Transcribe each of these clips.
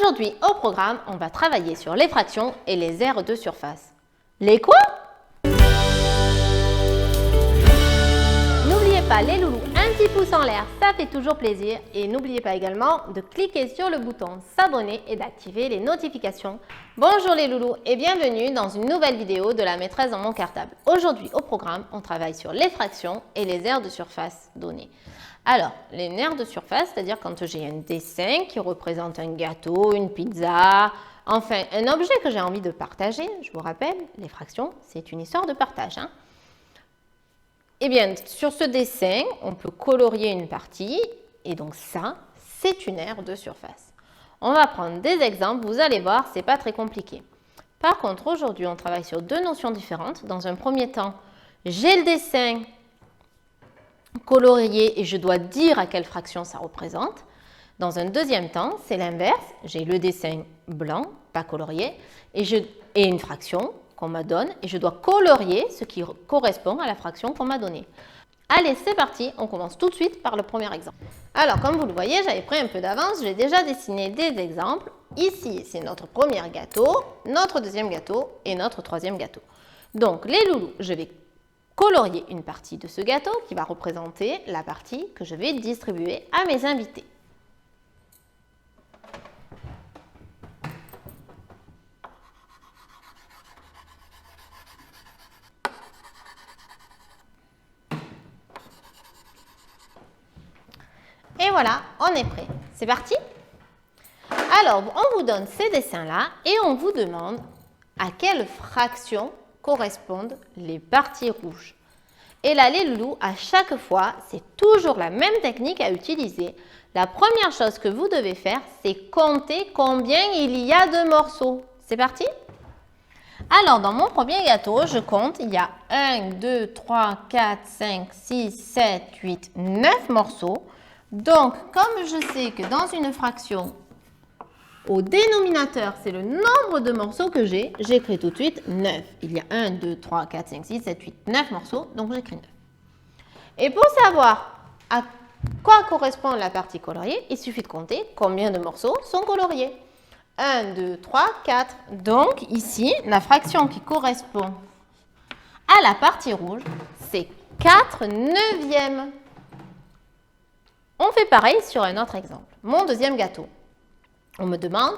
Aujourd'hui, au programme, on va travailler sur les fractions et les aires de surface. Les quoi? N'oubliez pas, les loulous, un petit pouce en l'air, ça fait toujours plaisir. Et n'oubliez pas également de cliquer sur le bouton s'abonner et d'activer les notifications. Bonjour les loulous et bienvenue dans une nouvelle vidéo de la maîtresse dans mon cartable. Aujourd'hui, au programme, on travaille sur les fractions et les aires de surface données. Alors, les aires de surface, c'est-à-dire quand j'ai un dessin qui représente un gâteau, une pizza, enfin un objet que j'ai envie de partager. Je vous rappelle, les fractions, c'est une histoire de partage. Eh bien, sur ce dessin, on peut colorier une partie et donc ça, c'est une aire de surface. On va prendre des exemples, vous allez voir, ce n'est pas très compliqué. Par contre, aujourd'hui, on travaille sur deux notions différentes. Dans un premier temps, j'ai le dessin colorié et je dois dire à quelle fraction ça représente. Dans un deuxième temps, c'est l'inverse. J'ai le dessin blanc, pas colorié, et une fraction qu'on me donne et je dois colorier ce qui correspond à la fraction qu'on m'a donnée. Allez, c'est parti, on commence tout de suite par le premier exemple. Alors, comme vous le voyez, j'avais pris un peu d'avance, j'ai déjà dessiné des exemples. Ici, c'est notre premier gâteau, notre deuxième gâteau et notre troisième gâteau. Donc, les loulous, je vais colorier une partie de ce gâteau qui va représenter la partie que je vais distribuer à mes invités. Et voilà, on est prêt. C'est parti? Alors, on vous donne ces dessins-là et on vous demande à quelle fraction correspondent les parties rouges. Et là, les loulous, à chaque fois, c'est toujours la même technique à utiliser. La première chose que vous devez faire, c'est compter combien il y a de morceaux. C'est parti? Alors, dans mon premier gâteau, je compte, il y a 1, 2, 3, 4, 5, 6, 7, 8, 9 morceaux. Donc, comme je sais que dans une fraction, au dénominateur, c'est le nombre de morceaux que j'écris tout de suite 9. Il y a 1, 2, 3, 4, 5, 6, 7, 8, 9 morceaux, donc j'écris 9. Et pour savoir à quoi correspond la partie coloriée, il suffit de compter combien de morceaux sont coloriés. 1, 2, 3, 4. Donc ici, la fraction qui correspond à la partie rouge, c'est 4 neuvièmes. On fait pareil sur un autre exemple. Mon deuxième gâteau. On me demande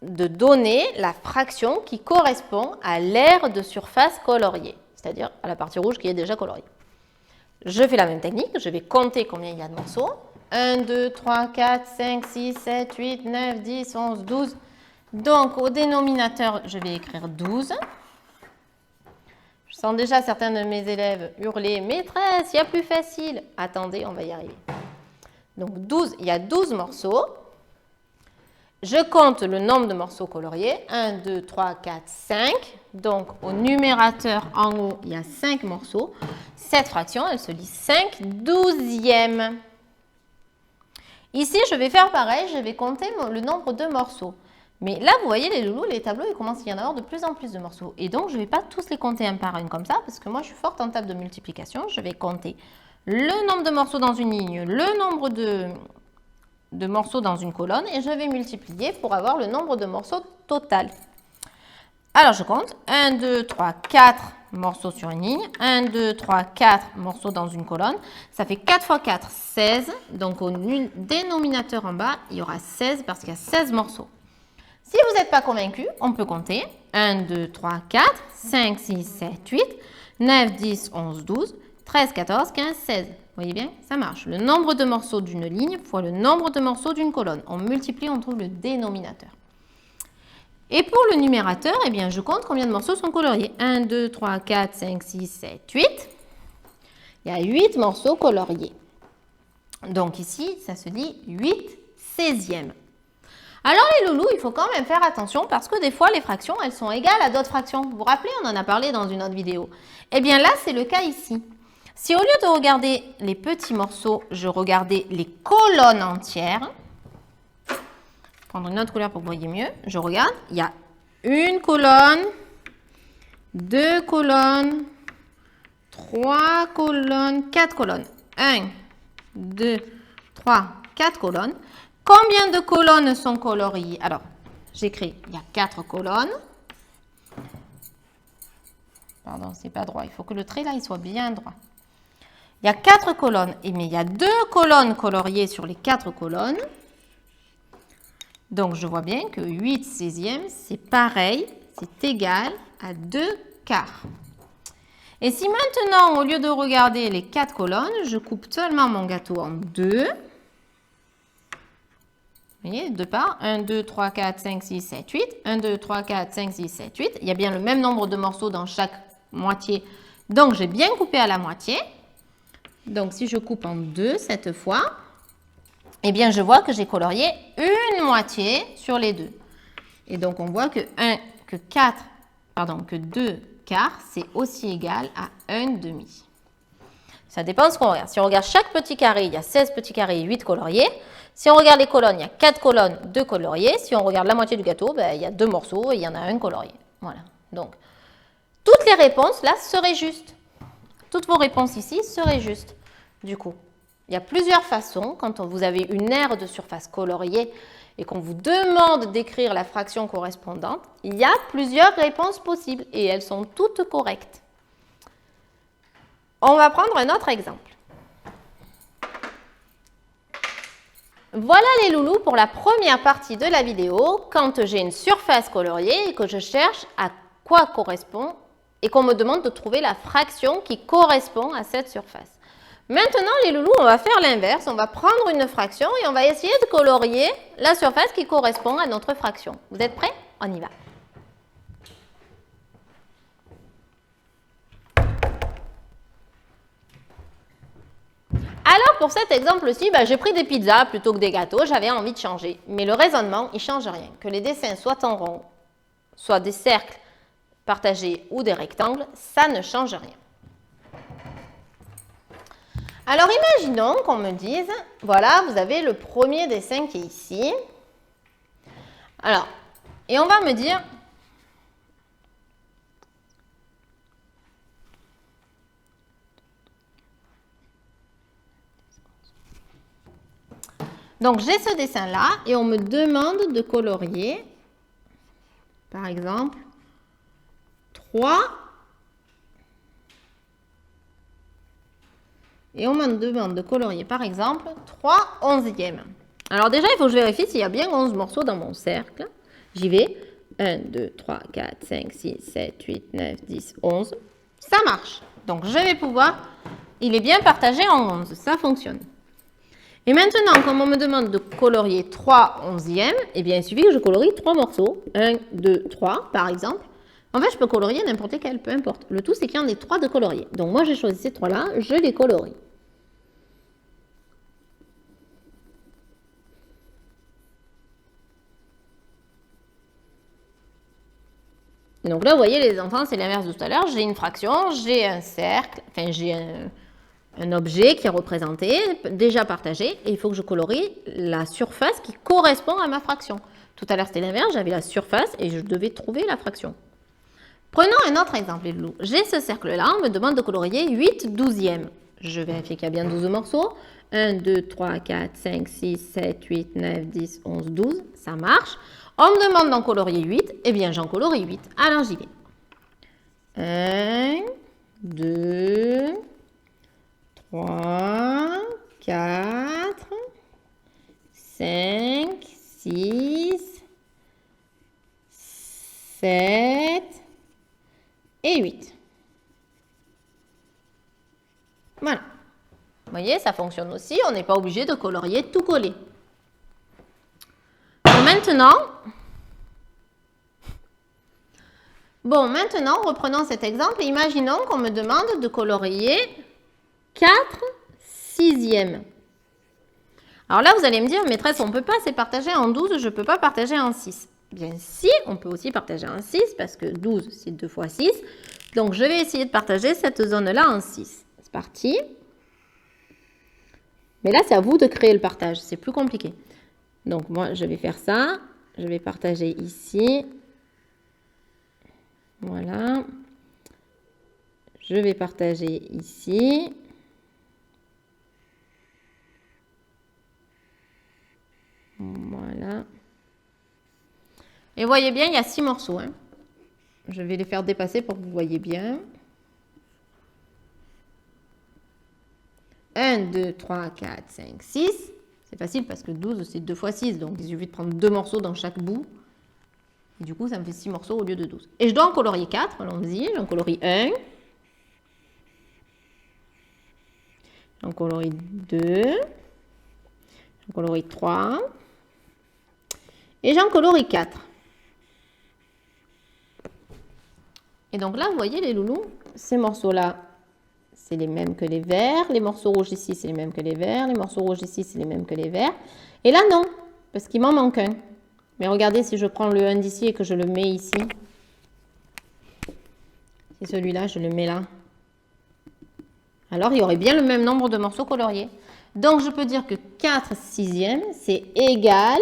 de donner la fraction qui correspond à l'aire de surface coloriée, c'est-à-dire à la partie rouge qui est déjà coloriée. Je fais la même technique, je vais compter combien il y a de morceaux. 1, 2, 3, 4, 5, 6, 7, 8, 9, 10, 11, 12. Donc au dénominateur, je vais écrire 12. Je sens déjà certains de mes élèves hurler « Maîtresse, il y a plus facile !» Attendez, on va y arriver. Donc 12, il y a 12 morceaux. Je compte le nombre de morceaux coloriés. 1, 2, 3, 4, 5. Donc au numérateur en haut, il y a 5 morceaux. Cette fraction, elle se lit 5 douzièmes. Ici, je vais faire pareil, je vais compter le nombre de morceaux. Mais là, vous voyez, les loulous, les tableaux, il commence à y en avoir de plus en plus de morceaux. Et donc, je ne vais pas tous les compter un par un comme ça, parce que moi, je suis forte en table de multiplication. Je vais compter le nombre de morceaux dans une ligne, le nombre de morceaux dans une colonne, et je vais multiplier pour avoir le nombre de morceaux total. Alors, je compte 1, 2, 3, 4 morceaux sur une ligne, 1, 2, 3, 4 morceaux dans une colonne. Ça fait 4 fois 4, 16. Donc, au dénominateur en bas, il y aura 16 parce qu'il y a 16 morceaux. Si vous n'êtes pas convaincu, on peut compter 1, 2, 3, 4, 5, 6, 7, 8, 9, 10, 11, 12, 13, 14, 15, 16. Vous voyez bien, ça marche. Le nombre de morceaux d'une ligne fois le nombre de morceaux d'une colonne. On multiplie, on trouve le dénominateur. Et pour le numérateur, eh bien, je compte combien de morceaux sont coloriés. 1, 2, 3, 4, 5, 6, 7, 8. Il y a 8 morceaux coloriés. Donc ici, ça se dit 8 16e. Alors les loulous, il faut quand même faire attention parce que des fois, les fractions, elles sont égales à d'autres fractions. Vous vous rappelez, on en a parlé dans une autre vidéo. Eh bien là, c'est le cas ici. Si au lieu de regarder les petits morceaux, je regardais les colonnes entières, je vais prendre une autre couleur pour que vous voyez mieux, je regarde, il y a une colonne, 2 colonnes, 3 colonnes, 4 colonnes. 1, 2, 3, 4 colonnes. Combien de colonnes sont coloriées? Alors, j'écris, il y a 4 colonnes. Pardon, c'est pas droit. Il faut que le trait là, il soit bien droit. Il y a 4 colonnes, mais il y a 2 colonnes coloriées sur les 4 colonnes. Donc, je vois bien que 8 16e, c'est pareil, c'est égal à 2 quarts. Et si maintenant, au lieu de regarder les 4 colonnes, je coupe seulement mon gâteau en 2. Vous voyez, 2 parts. 1, 2, 3, 4, 5, 6, 7, 8. 1, 2, 3, 4, 5, 6, 7, 8. Il y a bien le même nombre de morceaux dans chaque moitié. Donc, j'ai bien coupé à la moitié. Donc, si je coupe en 2 cette fois, eh bien, je vois que j'ai colorié une moitié sur les 2. Et donc, on voit que 2 quarts, c'est aussi égal à 1 demi. Ça dépend de ce qu'on regarde. Si on regarde chaque petit carré, il y a 16 petits carrés et 8 coloriés. Si on regarde les colonnes, il y a 4 colonnes, 2 coloriés. Si on regarde la moitié du gâteau, ben, il y a 2 morceaux et il y en a un colorié. Voilà. Donc, toutes les réponses, là, seraient justes. Toutes vos réponses ici seraient justes. Du coup, il y a plusieurs façons. Quand vous avez une aire de surface coloriée et qu'on vous demande d'écrire la fraction correspondante, il y a plusieurs réponses possibles et elles sont toutes correctes. On va prendre un autre exemple. Voilà les loulous pour la première partie de la vidéo, quand j'ai une surface coloriée et que je cherche à quoi correspond et qu'on me demande de trouver la fraction qui correspond à cette surface. Maintenant les loulous, on va faire l'inverse, on va prendre une fraction et on va essayer de colorier la surface qui correspond à notre fraction. Vous êtes prêts? On y va. Alors, pour cet exemple-ci, j'ai pris des pizzas plutôt que des gâteaux. J'avais envie de changer. Mais le raisonnement, il ne change rien. Que les dessins soient en rond, soit des cercles partagés ou des rectangles, ça ne change rien. Alors, imaginons qu'on me dise, voilà, vous avez le premier dessin qui est ici. Alors, et on va me dire, donc j'ai ce dessin-là et on me demande de colorier, par exemple, 3. Et on me demande de colorier, par exemple, 3 onzièmes. Alors déjà, il faut que je vérifie s'il y a bien 11 morceaux dans mon cercle. J'y vais. 1, 2, 3, 4, 5, 6, 7, 8, 9, 10, 11. Ça marche. Donc, je vais pouvoir... Il est bien partagé en 11. Ça fonctionne. Et maintenant, comme on me demande de colorier 3 onzièmes, eh bien, il suffit que je colorie 3 morceaux. 1, 2, 3, par exemple. En fait, je peux colorier n'importe lesquels, peu importe. Le tout, c'est qu'il y en ait 3 de coloriés. Donc, moi, j'ai choisi ces 3-là, je les colorie. Donc là, vous voyez, les enfants, c'est l'inverse de tout à l'heure. J'ai une fraction, j'ai un cercle, enfin, j'ai un objet qui est représenté, déjà partagé, et il faut que je colorie la surface qui correspond à ma fraction. Tout à l'heure, c'était l'inverse, j'avais la surface et je devais trouver la fraction. Prenons un autre exemple, les loulous. J'ai ce cercle-là, on me demande de colorier 8 douzièmes. Je vérifie qu'il y a bien 12 morceaux. 1, 2, 3, 4, 5, 6, 7, 8, 9, 10, 11, 12. Ça marche. On me demande d'en colorier 8. Eh bien, j'en colorie 8. Alors, j'y vais. 1, 2, 3, 4, 5, 6, 7 et 8. Voilà. Vous voyez, ça fonctionne aussi. On n'est pas obligé de colorier tout collé. Maintenant, reprenons cet exemple. Imaginons qu'on me demande de colorier 4 sixièmes. Alors là, vous allez me dire, maîtresse, on ne peut pas, c'est partagé en 12, je ne peux pas partager en 6. Bien si, on peut aussi partager en 6, parce que 12, c'est 2 fois 6. Donc, je vais essayer de partager cette zone-là en 6. C'est parti. Mais là, c'est à vous de créer le partage, c'est plus compliqué. Donc, moi, je vais faire ça. Je vais partager ici. Voilà. Je vais partager ici. Voilà. Et voyez bien, il y a 6 morceaux. Hein. Je vais les faire dépasser pour que vous voyez bien. 1, 2, 3, 4, 5, 6. C'est facile parce que 12, c'est 2 fois 6. Donc, il suffit de prendre 2 morceaux dans chaque bout. Et du coup, ça me fait 6 morceaux au lieu de 12. Et je dois en colorier 4. Allons-y. J'en colorie 1. J'en colorie 2. J'en colorie 3. Et j'en colorie 4. Et donc là, vous voyez les loulous, ces morceaux-là, c'est les mêmes que les verts. Les morceaux rouges ici, c'est les mêmes que les verts. Les morceaux rouges ici, c'est les mêmes que les verts. Et là, non, parce qu'il m'en manque un. Mais regardez, si je prends le 1 d'ici et que je le mets ici, si celui-là, je le mets là, alors il y aurait bien le même nombre de morceaux coloriés. Donc, je peux dire que 4 sixièmes, c'est égal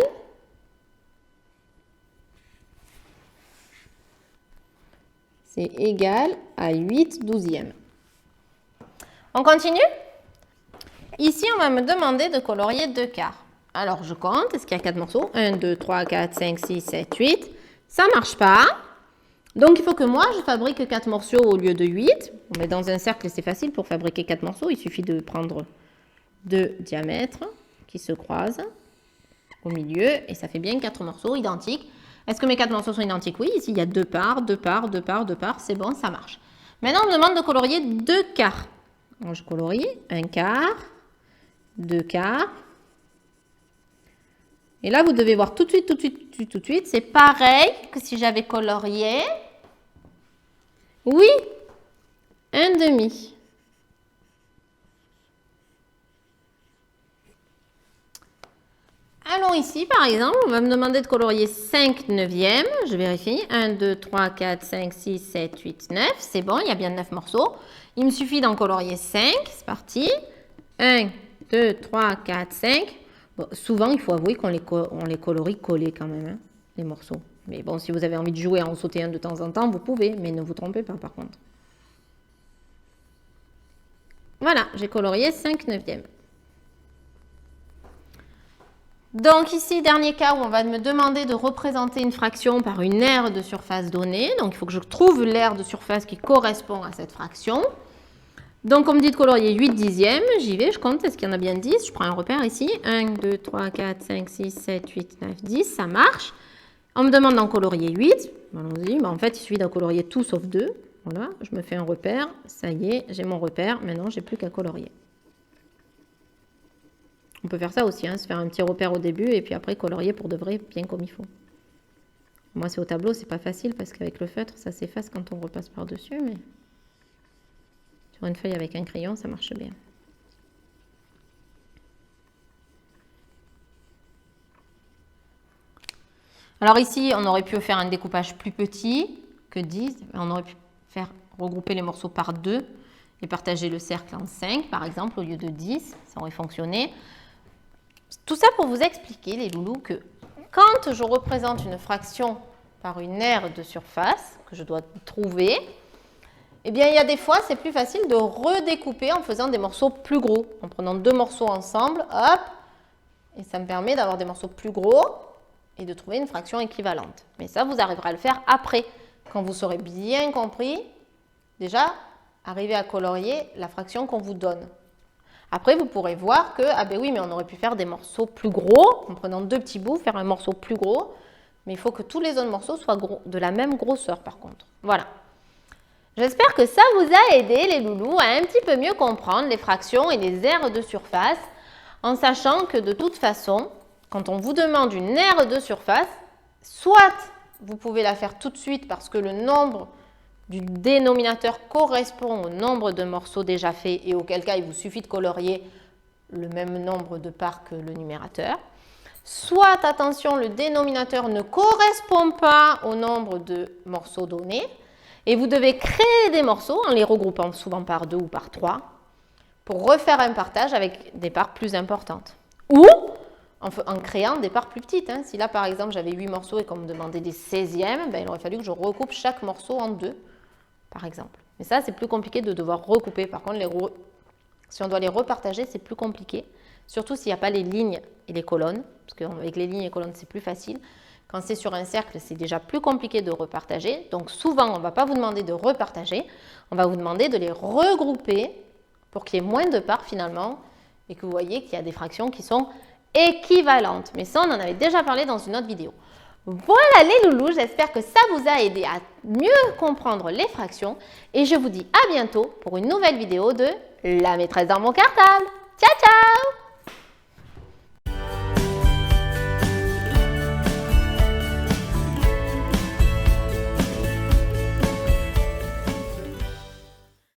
à 8 douzièmes. On continue? Ici, on va me demander de colorier 2 quarts. Alors, je compte. Est-ce qu'il y a 4 morceaux? 1, 2, 3, 4, 5, 6, 7, 8. Ça ne marche pas. Donc, il faut que moi, je fabrique 4 morceaux au lieu de 8. Mais dans un cercle, c'est facile pour fabriquer 4 morceaux. Il suffit de prendre 2 diamètres qui se croisent au milieu. Et ça fait bien 4 morceaux identiques. Est-ce que mes 4 morceaux sont identiques? Oui, ici, il y a 2 parts, 2 parts, 2 parts, 2 parts. C'est bon, ça marche. Maintenant, on me demande de colorier 2 quarts. Donc, je colorie 1 quart, 2 quarts. Et là, vous devez voir tout de suite. C'est pareil que si j'avais colorié. Oui, 1 demi. Allons ici, par exemple, on va me demander de colorier 5 neuvièmes. Je vérifie. 1, 2, 3, 4, 5, 6, 7, 8, 9. C'est bon, il y a bien 9 morceaux. Il me suffit d'en colorier 5. C'est parti. 1, 2, 3, 4, 5. Bon, souvent, il faut avouer qu'on les colorie collés quand même, hein, les morceaux. Mais bon, si vous avez envie de jouer à en sauter un de temps en temps, vous pouvez. Mais ne vous trompez pas, par contre. Voilà, j'ai colorié 5 neuvièmes. Donc ici, dernier cas où on va me demander de représenter une fraction par une aire de surface donnée. Donc il faut que je trouve l'aire de surface qui correspond à cette fraction. Donc on me dit de colorier 8 dixièmes. J'y vais, je compte. Est-ce qu'il y en a bien 10? Je prends un repère ici. 1, 2, 3, 4, 5, 6, 7, 8, 9, 10. Ça marche. On me demande d'en colorier 8. Allons-y. En fait, il suffit d'en colorier tout sauf 2. Voilà, je me fais un repère. Ça y est, j'ai mon repère. Maintenant, j'ai plus qu'à colorier. On peut faire ça aussi, hein, se faire un petit repère au début et puis après colorier pour de vrai, bien comme il faut. Moi, c'est au tableau, c'est pas facile parce qu'avec le feutre, ça s'efface quand on repasse par-dessus, mais sur une feuille avec un crayon, ça marche bien. Alors ici, on aurait pu faire un découpage plus petit que 10. On aurait pu faire regrouper les morceaux par 2 et partager le cercle en 5, par exemple, au lieu de 10. Ça aurait fonctionné. Tout ça pour vous expliquer, les loulous, que quand je représente une fraction par une aire de surface que je dois trouver, eh bien, il y a des fois, c'est plus facile de redécouper en faisant des morceaux plus gros. En prenant 2 morceaux ensemble, hop, et ça me permet d'avoir des morceaux plus gros et de trouver une fraction équivalente. Mais ça, vous arriverez à le faire après, quand vous aurez bien compris, déjà, arriver à colorier la fraction qu'on vous donne. Après, vous pourrez voir que, ah ben oui, mais on aurait pu faire des morceaux plus gros, en prenant 2 petits bouts, faire un morceau plus gros, mais il faut que tous les autres morceaux soient de la même grosseur par contre. Voilà. J'espère que ça vous a aidé, les loulous, à un petit peu mieux comprendre les fractions et les aires de surface, en sachant que de toute façon, quand on vous demande une aire de surface, soit vous pouvez la faire tout de suite parce que le nombre du dénominateur correspond au nombre de morceaux déjà faits et auquel cas il vous suffit de colorier le même nombre de parts que le numérateur. Soit, attention, le dénominateur ne correspond pas au nombre de morceaux donnés et vous devez créer des morceaux en les regroupant souvent par 2 ou par 3 pour refaire un partage avec des parts plus importantes. Ou en créant des parts plus petites. Hein. Si là, par exemple, j'avais 8 morceaux et qu'on me demandait des 16e, ben, il aurait fallu que je recoupe chaque morceau en 2. Par exemple. Mais ça, c'est plus compliqué de devoir recouper. Par contre, si on doit les repartager, c'est plus compliqué. surtout s'il n'y a pas les lignes et les colonnes, parce qu'avec les lignes et les colonnes, c'est plus facile. Quand c'est sur un cercle, c'est déjà plus compliqué de repartager. Donc souvent, on ne va pas vous demander de repartager, on va vous demander de les regrouper pour qu'il y ait moins de parts finalement et que vous voyez qu'il y a des fractions qui sont équivalentes. Mais ça, on en avait déjà parlé dans une autre vidéo. Voilà les loulous, j'espère que ça vous a aidé à mieux comprendre les fractions et je vous dis à bientôt pour une nouvelle vidéo de La maîtresse dans mon cartable. Ciao, ciao!